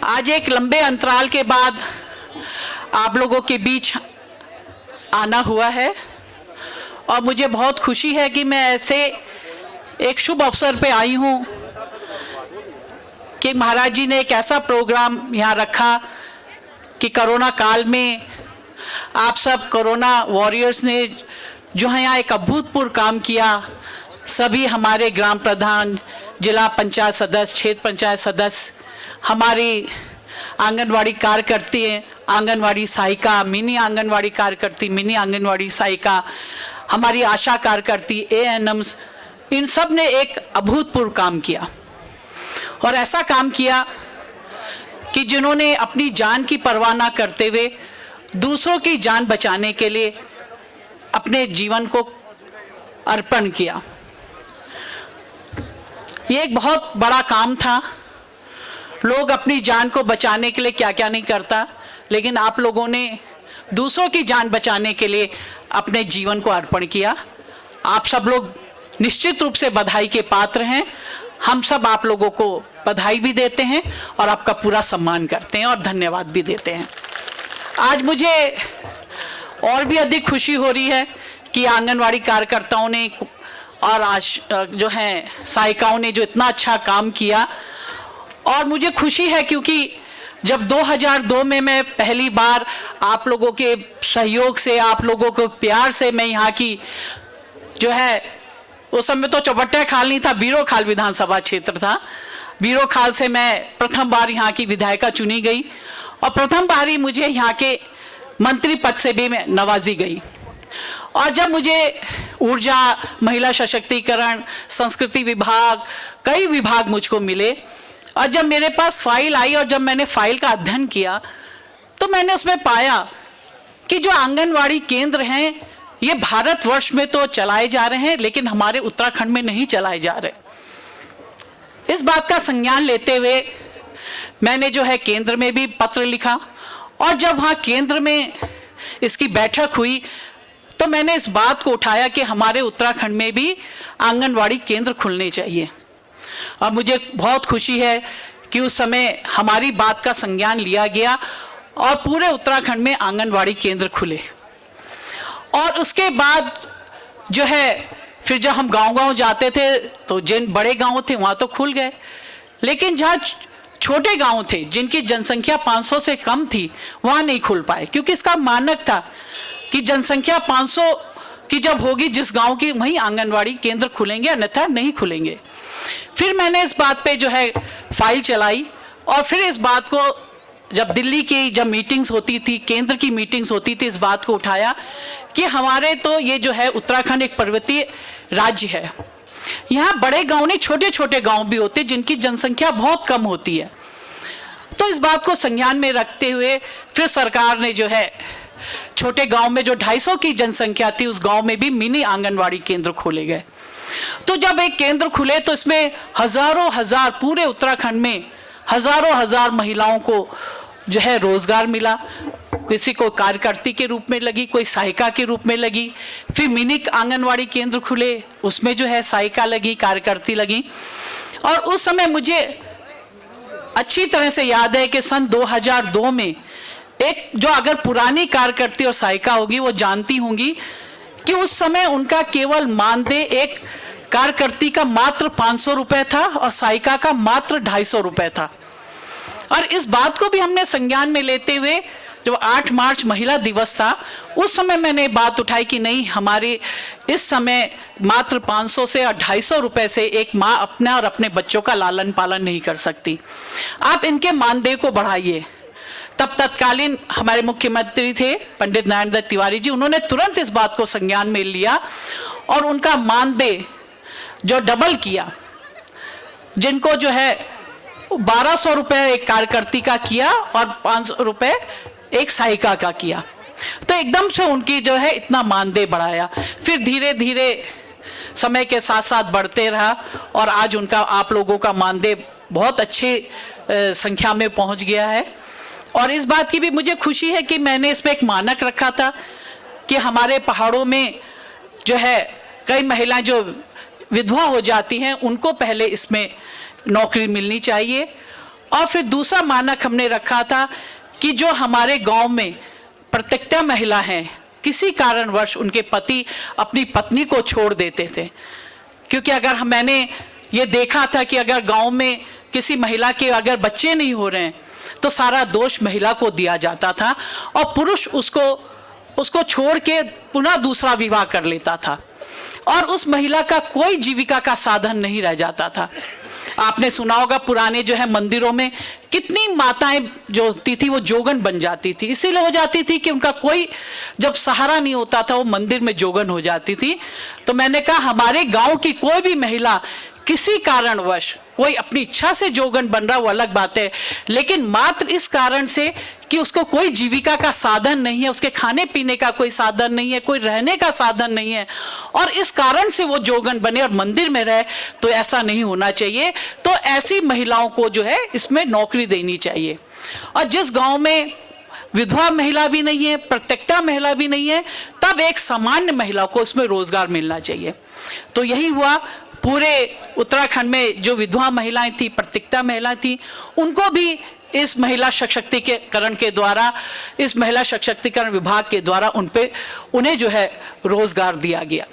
आज एक लंबे अंतराल के बाद आप लोगों के बीच आना हुआ है और मुझे बहुत खुशी है कि मैं ऐसे एक शुभ अवसर पे आई हूँ कि महाराज जी ने एक ऐसा प्रोग्राम यहाँ रखा कि कोरोना काल में आप सब कोरोना वॉरियर्स ने जो है यहाँ एक अभूतपूर्व काम किया। सभी हमारे ग्राम प्रधान, जिला पंचायत सदस्य, क्षेत्र पंचायत सदस्य, हमारी आंगनवाड़ी कार्यकर्ती, आंगनवाड़ी सहायिका, मिनी आंगनवाड़ी कार्यकर्ती, मिनी आंगनवाड़ी सहायिका, हमारी आशा कार्यकर्ती, एएनएम्स, इन सब ने एक अभूतपूर्व काम किया। और ऐसा काम किया कि जिन्होंने अपनी जान की परवाह न करते हुए दूसरों की जान बचाने के लिए अपने जीवन को अर्पण किया। ये एक बहुत बड़ा काम था। लोग अपनी जान को बचाने के लिए क्या क्या नहीं करता, लेकिन आप लोगों ने दूसरों की जान बचाने के लिए अपने जीवन को अर्पण किया। आप सब लोग निश्चित रूप से बधाई के पात्र हैं। हम सब आप लोगों को बधाई भी देते हैं और आपका पूरा सम्मान करते हैं और धन्यवाद भी देते हैं। आज मुझे और भी अधिक खुशी हो रही है कि आंगनवाड़ी कार्यकर्ताओं ने और जो हैं सहायिकाओं ने जो इतना अच्छा काम किया। और मुझे खुशी है क्योंकि जब 2002 में मैं पहली बार आप लोगों के सहयोग से, आप लोगों को प्यार से मैं यहाँ की जो है, उस समय तो चौबट्टा खाल नहीं था, बीरो खाल विधानसभा क्षेत्र था, बीरो खाल से मैं प्रथम बार यहाँ की विधायिका चुनी गई और प्रथम बार ही मुझे यहाँ के मंत्री पद से भी मैं नवाजी गई। और जब मुझे ऊर्जा, महिला सशक्तिकरण, संस्कृति विभाग, कई विभाग मुझको मिले और जब मेरे पास फाइल आई और जब मैंने फाइल का अध्ययन किया तो मैंने उसमें पाया कि जो आंगनवाड़ी केंद्र हैं ये भारतवर्ष में तो चलाए जा रहे हैं लेकिन हमारे उत्तराखंड में नहीं चलाए जा रहे। इस बात का संज्ञान लेते हुए मैंने जो है केंद्र में भी पत्र लिखा और जब वहाँ केंद्र में इसकी बैठक हुई तो मैंने इस बात को उठाया कि हमारे उत्तराखंड में भी आंगनवाड़ी केंद्र खुलने चाहिए। और मुझे बहुत खुशी है कि उस समय हमारी बात का संज्ञान लिया गया और पूरे उत्तराखंड में आंगनवाड़ी केंद्र खुले। और उसके बाद जो है फिर जब हम गांव-गांव जाते थे तो जिन बड़े गांव थे वहाँ तो खुल गए, लेकिन जहाँ छोटे गांव थे जिनकी जनसंख्या 500 से कम थी वहाँ नहीं खुल पाए, क्योंकि इसका मानक था कि जनसंख्या 500 की जब होगी जिस गांव की, वहीं आंगनवाड़ी केंद्र खुलेंगे, अन्यथा नहीं खुलेंगे। फिर मैंने इस बात पे जो है फाइल चलाई और फिर इस बात को जब दिल्ली की जब मीटिंग्स होती थी, केंद्र की मीटिंग्स होती थी, इस बात को उठाया कि हमारे तो ये जो है उत्तराखंड एक पर्वतीय राज्य है, यहाँ बड़े गांव नहीं छोटे छोटे गांव भी होते जिनकी जनसंख्या बहुत कम होती है। तो इस बात को संज्ञान में रखते हुए फिर सरकार ने जो है छोटे गांव में जो 250 की जनसंख्या थी उस गांव में भी मिनी आंगनवाड़ी केंद्र खोले गए। तो जब एक केंद्र खुले तो इसमें हजारों हजार, पूरे उत्तराखंड में हजारों हजार महिलाओं को जो है रोजगार मिला। किसी को कार्यकर्ती के रूप में लगी, कोई सहायिका के रूप में लगी। फिर मिनी आंगनवाड़ी केंद्र खुले, उसमें जो है सहायिका लगी, कार्यकर्ती लगी। और उस समय मुझे अच्छी तरह से याद है कि सन 2002 में एक जो अगर पुरानी कार्यकर्ती और सहायिका होगी वो जानती होंगी कि उस समय उनका केवल मानदेय एक कार्यकर्ती का मात्र 500 रुपए था और सहायिका का मात्र 250 रुपए था। और इस बात को भी हमने संज्ञान में लेते हुए जब 8 मार्च महिला दिवस था उस समय मैंने बात उठाई कि नहीं, हमारे इस समय मात्र 500 से और 250 रुपए से एक माँ अपना और अपने बच्चों का लालन पालन नहीं कर सकती, आप इनके मानदेय को बढ़ाइए। तब तत्कालीन हमारे मुख्यमंत्री थे पंडित नरेंद्र दत्त तिवारी जी, उन्होंने तुरंत इस बात को संज्ञान में लिया और उनका मानदेय जो डबल किया, जिनको जो है 1200 रुपए एक कार्यकर्ती का किया और 500 रुपए एक सहायिका का किया। तो एकदम से उनकी जो है इतना मानदेय बढ़ाया। फिर धीरे धीरे समय के साथ साथ बढ़ते रहा और आज उनका आप लोगों का मानदेय बहुत अच्छे संख्या में पहुंच गया है। और इस बात की भी मुझे खुशी है कि मैंने इसमें एक मानक रखा था कि हमारे पहाड़ों में जो है कई महिलाएं जो विधवा हो जाती हैं उनको पहले इसमें नौकरी मिलनी चाहिए। और फिर दूसरा मानक हमने रखा था कि जो हमारे गांव में प्रत्येक महिला हैं, किसी कारणवश उनके पति अपनी पत्नी को छोड़ देते थे, क्योंकि अगर मैंने ये देखा था कि अगर गांव में किसी महिला के अगर बच्चे नहीं हो रहे हैं तो सारा दोष महिला को दिया जाता था और पुरुष उसको छोड़ के पुनः दूसरा विवाह कर लेता था और उस महिला का कोई जीविका का साधन नहीं रह जाता था। आपने सुना होगा पुराने जो है मंदिरों में कितनी माताएं जो होती थी वो जोगन बन जाती थी, इसीलिए हो जाती थी कि उनका कोई जब सहारा नहीं होता था वो मंदिर में जोगन हो जाती थी। तो मैंने कहा हमारे गांव की कोई भी महिला किसी कारणवश, कोई अपनी इच्छा से जोगन बन रहा वो अलग बात है, लेकिन मात्र इस कारण से कि उसको कोई जीविका का साधन नहीं है, उसके खाने पीने का कोई साधन नहीं है, कोई रहने का साधन नहीं है और इस कारण से वो जोगन बने और मंदिर में रहे, तो ऐसा नहीं होना चाहिए। तो ऐसी महिलाओं को जो है इसमें नौकरी देनी चाहिए। और जिस गांव में विधवा महिला भी नहीं है, प्रत्येकता महिला भी नहीं है, तब एक सामान्य महिला को इसमें रोजगार मिलना चाहिए। तो यही हुआ, पूरे उत्तराखंड में जो विधवा महिलाएं थी, प्रत्येकता महिला थी, उनको भी इस महिला सशक्तिकरण के द्वारा, इस महिला सशक्तिकरण विभाग के द्वारा उन्हें जो है रोजगार दिया गया।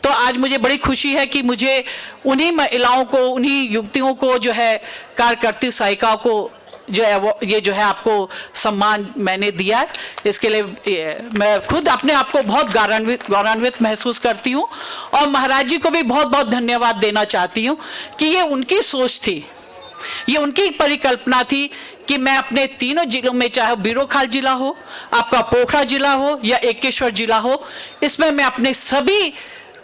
तो आज मुझे बड़ी खुशी है कि मुझे उन्हीं महिलाओं को, उन्हीं युवतियों को जो है, कार्यकर्ती सहायिकाओं को जो है वो ये जो है आपको सम्मान मैंने दिया है। इसके लिए मैं खुद अपने आप को बहुत गौरवान्वित महसूस करती हूँ और महाराज जी को भी बहुत बहुत धन्यवाद देना चाहती हूँ कि ये उनकी सोच थी, ये उनकी परिकल्पना थी कि मैं अपने तीनों जिलों में, चाहे बीरोखाल जिला हो, आपका पोखरा जिला हो या एकेश्वर जिला हो, इसमें मैं अपने सभी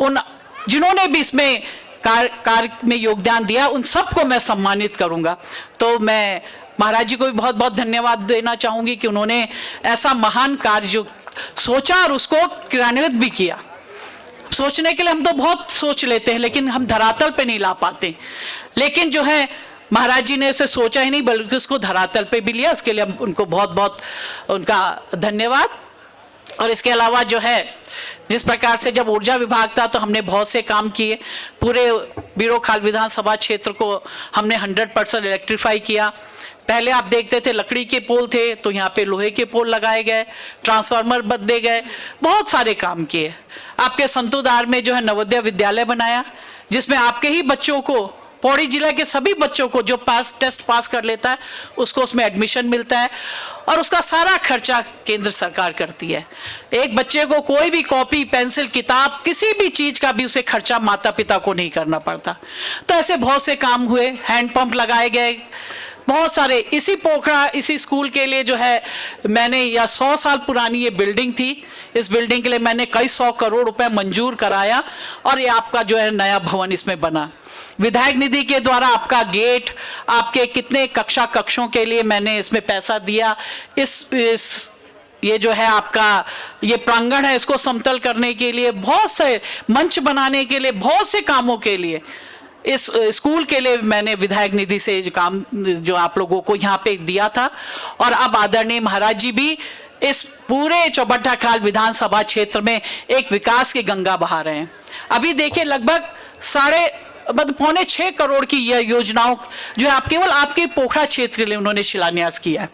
उन जिन्होंने भी इसमें कार्य में योगदान दिया उन सबको मैं सम्मानित करूंगा। तो मैं महाराज जी को भी बहुत बहुत धन्यवाद देना चाहूंगी कि उन्होंने ऐसा महान कार्य जो सोचा और उसको क्रियान्वित भी किया। सोचने के लिए हम तो बहुत सोच लेते हैं लेकिन हम धरातल पे नहीं ला पाते, लेकिन जो है महाराज जी ने उसे सोचा ही नहीं बल्कि उसको धरातल पे भी लिया। उसके लिए हम उनको बहुत बहुत उनका धन्यवाद। और इसके अलावा जो है, जिस प्रकार से जब ऊर्जा विभाग था तो हमने बहुत से काम किए, पूरे बीरोखाल विधानसभा क्षेत्र को हमने 100% इलेक्ट्रीफाई किया। पहले आप देखते थे लकड़ी के पोल थे, तो यहाँ पे लोहे के पोल लगाए गए, ट्रांसफार्मर बदले गए, बहुत सारे काम किए। आपके संतुदार में जो है नवोदय विद्यालय बनाया, जिसमें आपके ही बच्चों को, पौड़ी जिला के सभी बच्चों को जो टेस्ट पास कर लेता है उसको उसमें एडमिशन मिलता है और उसका सारा खर्चा केंद्र सरकार करती है। एक बच्चे को कोई भी कॉपी, पेंसिल, किताब, किसी भी चीज का भी उसे खर्चा माता पिता को नहीं करना पड़ता। तो ऐसे बहुत से काम हुए, हैंडपंप लगाए गए, बहुत सारे। इसी पोखरा, इसी स्कूल के लिए जो है मैंने, या 100 साल पुरानी ये बिल्डिंग थी, इस बिल्डिंग के लिए मैंने कई 100 करोड़ रुपए मंजूर कराया और ये आपका जो है नया भवन इसमें बना। विधायक निधि के द्वारा आपका गेट, आपके कितने कक्षों के लिए मैंने इसमें पैसा दिया। इस ये जो है आपका ये प्रांगण है, इसको समतल करने के लिए, बहुत से मंच बनाने के लिए, बहुत से कामों के लिए, इस स्कूल के लिए मैंने विधायक निधि से जो काम जो आप लोगों को यहाँ पे दिया था। और अब आदरणीय महाराज जी भी इस पूरे चौबट्टाखाल विधानसभा क्षेत्र में एक विकास की गंगा बहा रहे हैं। अभी देखिए लगभग 6.5 करोड़ की यह योजनाओं जो है आप केवल आपके पोखरा क्षेत्र के लिए उन्होंने शिलान्यास किया है।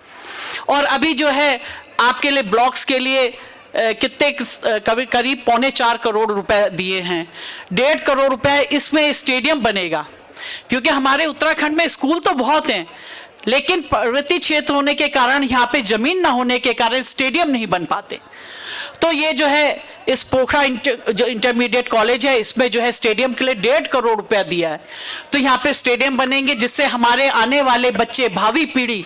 और अभी जो है आपके लिए ब्लॉक्स के लिए कितने करीब 3.25 करोड़ रुपए दिए हैं। 1.5 करोड़ रुपए इसमें स्टेडियम बनेगा, क्योंकि हमारे उत्तराखंड में स्कूल तो बहुत हैं लेकिन पर्वतीय क्षेत्र होने के कारण यहाँ पे जमीन ना होने के कारण स्टेडियम नहीं बन पाते। तो ये जो है इस पोखरा जो इंटरमीडिएट कॉलेज है, इसमें जो है स्टेडियम के लिए 1.5 करोड़ रुपया दिया है। तो यहाँ पे स्टेडियम बनेंगे जिससे हमारे आने वाले बच्चे, भावी पीढ़ी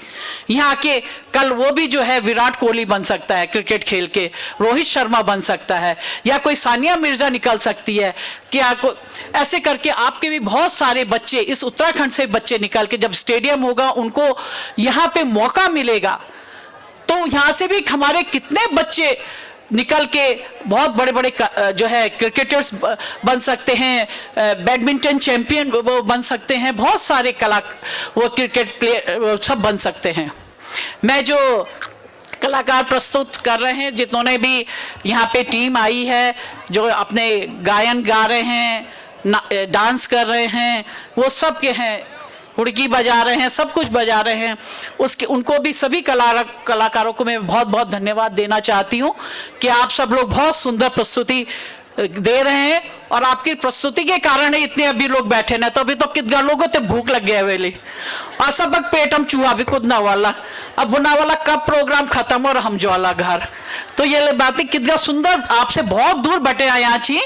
यहाँ के, कल वो भी जो है विराट कोहली बन सकता है क्रिकेट खेल के, रोहित शर्मा बन सकता है, या कोई सानिया मिर्जा निकल सकती है, क्या ऐसे करके आपके भी बहुत सारे बच्चे, इस उत्तराखंड से बच्चे निकल के, जब स्टेडियम होगा उनको यहाँ पे मौका मिलेगा तो यहाँ से भी हमारे कितने बच्चे निकल के बहुत बड़े बड़े जो है क्रिकेटर्स बन सकते हैं, बैडमिंटन चैंपियन वो बन सकते हैं, बहुत सारे वो क्रिकेट प्लेयर सब बन सकते हैं। मैं जो कलाकार प्रस्तुत कर रहे हैं, जितने भी यहाँ पे टीम आई है, जो अपने गायन गा रहे हैं, डांस कर रहे हैं, वो सब के हैं, हुड़की बजा रहे हैं, सब कुछ बजा रहे हैं, उसके उनको भी सभी कलाकारों को मैं बहुत बहुत धन्यवाद देना चाहती हूँ कि आप सब लोग बहुत सुंदर प्रस्तुति दे रहे हैं और आपकी प्रस्तुति के कारण ही इतने अभी लोग बैठे ना, तो अभी तो कितना लोगों को भूख लग गया वेली और सब पेट हम चूहा भी कूदना वाला, अब बुना वाला कब प्रोग्राम खत्म और हम ज्वाला घर। तो ये बातें कितना सुंदर, आपसे बहुत दूर बटे आए यहाँ छी,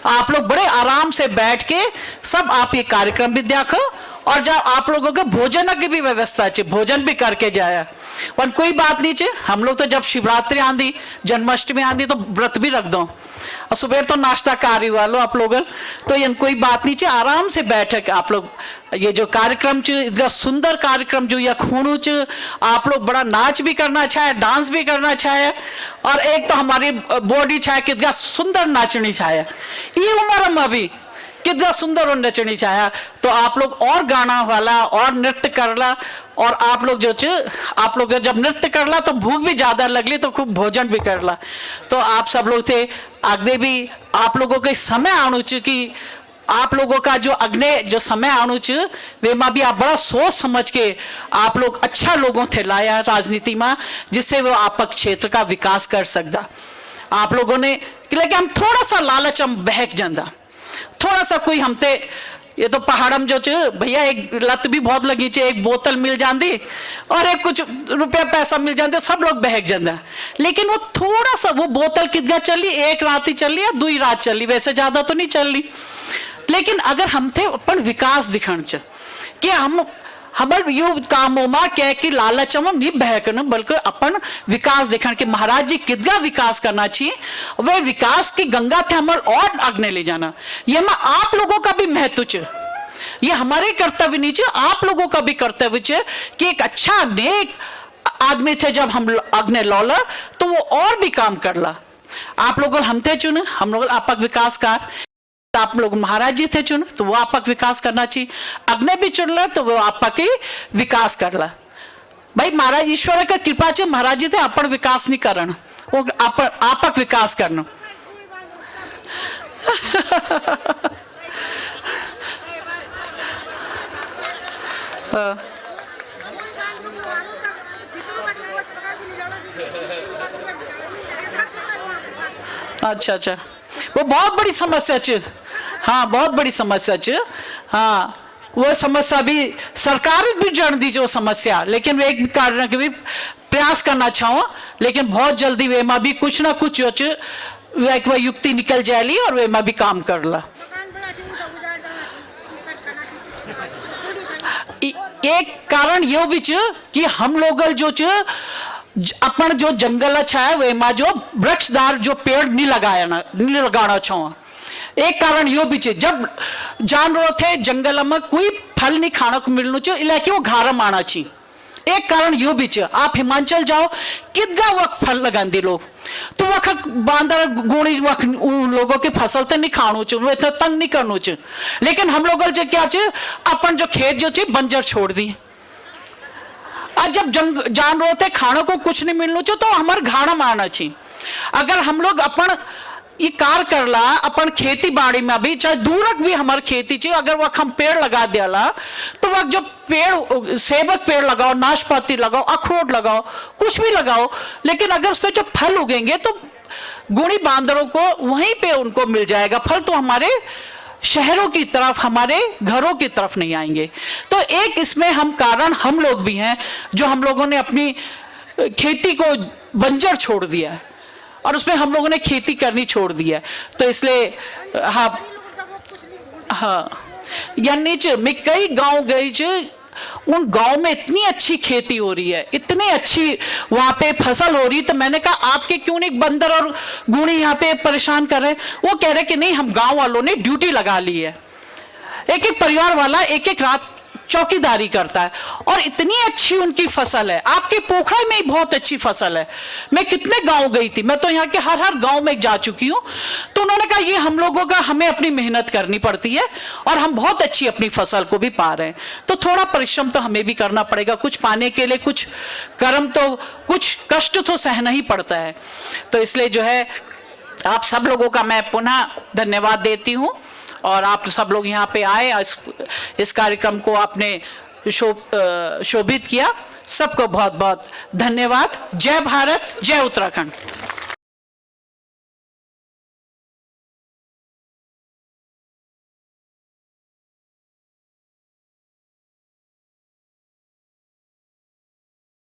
आप लोग बड़े आराम से बैठ के सब आप ये कार्यक्रम भी देखो और जब आप लोगों के भोजन की भी व्यवस्था है, भोजन भी करके जाया और कोई बात नहीं चे। हम लोग तो जब शिवरात्रि आंदी, जन्माष्टमी आंदी तो व्रत भी रख दो और सुबह तो नाश्ता कार्य वालो आप लोग, तो ये कोई बात नहीं चे, आराम से बैठक आप लोग ये जो कार्यक्रम च इतना सुंदर कार्यक्रम जो यह खूणु च, आप लोग बड़ा नाच भी करना चाहे, डांस भी करना चाहे और एक तो हमारी बॉडी चाहे कितना सुंदर नाचनी चाहे, ये उम्र में अभी कितना सुंदर और नचनी चाहे, तो आप लोग और गाना वाला और नृत्य करला और आप लोग जो आप लोग जब नृत्य करला तो भूख भी ज्यादा लगली तो खूब भोजन भी करला। तो आप सब लोग से आगे भी आप लोगों के समय आणु कि आप लोगों का जो अग्नि जो समय आणु वे में भी आप बड़ा सोच समझ के आप लोग अच्छा लोगों थे लाया राजनीति में, जिससे वो आपका क्षेत्र का विकास कर सकता। आप लोगों ने लेकिन हम थोड़ा सा लालच हम बहक जाता, थोड़ा सा कोई हमते ये तो पहाड़म जो भैया एक लत भी बहुत लगी चे, एक बोतल मिल जाती और एक कुछ रुपया पैसा मिल जाते, सब लोग बहक जाता। लेकिन वो थोड़ा सा वो बोतल कितना चली, एक रात ही चली या 2 रात चली, वैसे ज्यादा तो नहीं चली। लेकिन अगर हम थे अपन विकास दिखण च कि हम हमार यो कामों में कह कि लालच में नहीं बहकन, बल्कि अपन विकास देखने कि महाराज जी कितना विकास करना चाहिए, वह विकास की गंगा थे हमारे और आगे ले जाना। ये में आप लोगों का भी महत्व है, ये हमारे कर्तव्य नहीं है, आप लोगों का भी कर्तव्य है कि एक अच्छा नेक आदमी थे जब हम आगे लौला तो वो और भी काम करला। आप लोग हम थे चुन, हम लोग आपक विकासकार, आप लोग महाराज जी थे चुन तो वो आपक विकास करना चाहिए, अग्नि भी चुनला तो वो आपक ही विकास करला। भाई महाराज ईश्वर का कृपा चे महाराज जी थे अपन विकास नहीं करना, वो आपक विकास करना। अच्छा अच्छा, वो बहुत बड़ी समस्या च, हाँ बहुत बड़ी समस्या च, हाँ वो समस्या भी सरकार भी जान दीजिए वो समस्या, लेकिन वे एक कारण के भी प्रयास करना चाहो, लेकिन बहुत जल्दी वे में भी कुछ ना कुछ वे युक्ति निकल जाएगी और वे में भी काम कर ला। एक कारण ये भी च कि हम लोग जो अपन जो जंगल अच्छा है वे में जो वृक्षदार जो पेड़ नहीं लगाना चाहो। एक कारण यो भी है जब जानवर थे जंगल में कोई फल नहीं खाने को मिलना चाहिए, इलाके वो घारम आना चाहिए। एक कारण यो भी है, आप हिमाचल जाओ कितना वक्त फल लगाते लोग, तो वक्त बांदर गोणी वक्त उन लोगों के फसल तो नहीं खाना चाहिए, वो इतना तंग नहीं करना चाहिए। लेकिन हम लोग क्या चाहिए अपन जो खेत जो चाहिए बंजर छोड़ दिए, और जब जानवर थे खाने को कुछ नहीं मिलना चाहिए तो हमारे घाड़म आना चाहिए। अगर हम लोग अपन ये कार करला अपन खेती बाड़ी में भी चाहे दूरक भी हमारी खेती चाहिए, अगर वह हम पेड़ लगा दिया तो वह जो पेड़ सेबक पेड़ लगाओ, नाशपाती लगाओ, अखरोट लगाओ, कुछ भी लगाओ, लेकिन अगर उस पर जो फल उगेंगे तो गुणी बांदरों को वहीं पे उनको मिल जाएगा फल, तो हमारे शहरों की तरफ हमारे घरों की तरफ नहीं आएंगे। तो एक इसमें हम कारण हम लोग भी हैं जो हम लोगों ने अपनी खेती को बंजर छोड़ दिया है और उसमें हम लोगों ने खेती करनी छोड़ दी है। तो इसलिए हाँ यानी मैं कई गांव गई उन गांव में इतनी अच्छी खेती हो रही है, इतनी अच्छी वहां पे फसल हो रही, तो मैंने कहा आपके क्यों नहीं बंदर और गुणी यहाँ पे परेशान कर रहे। वो कह रहे कि नहीं हम गांव वालों ने ड्यूटी लगा ली है, एक एक परिवार वाला एक एक रात चौकीदारी करता है और इतनी अच्छी उनकी फसल है। आपके पोखरा में ही बहुत अच्छी फसल है। मैं कितने गांव गई थी, मैं तो यहाँ के हर गांव में जा चुकी हूँ। तो उन्होंने कहा ये हम लोगों का हमें अपनी मेहनत करनी पड़ती है और हम बहुत अच्छी अपनी फसल को भी पा रहे हैं। तो थोड़ा परिश्रम तो हमें भी करना पड़ेगा, कुछ पाने के लिए कुछ कर्म तो कुछ कष्ट तो सहना ही पड़ता है। तो इसलिए जो है आप सब लोगों का मैं पुनः धन्यवाद देती हूँ और आप सब लोग यहाँ पे आए, इस कार्यक्रम को आपने शोभित किया। सबको बहुत बहुत धन्यवाद। जय भारत, जय उत्तराखंड।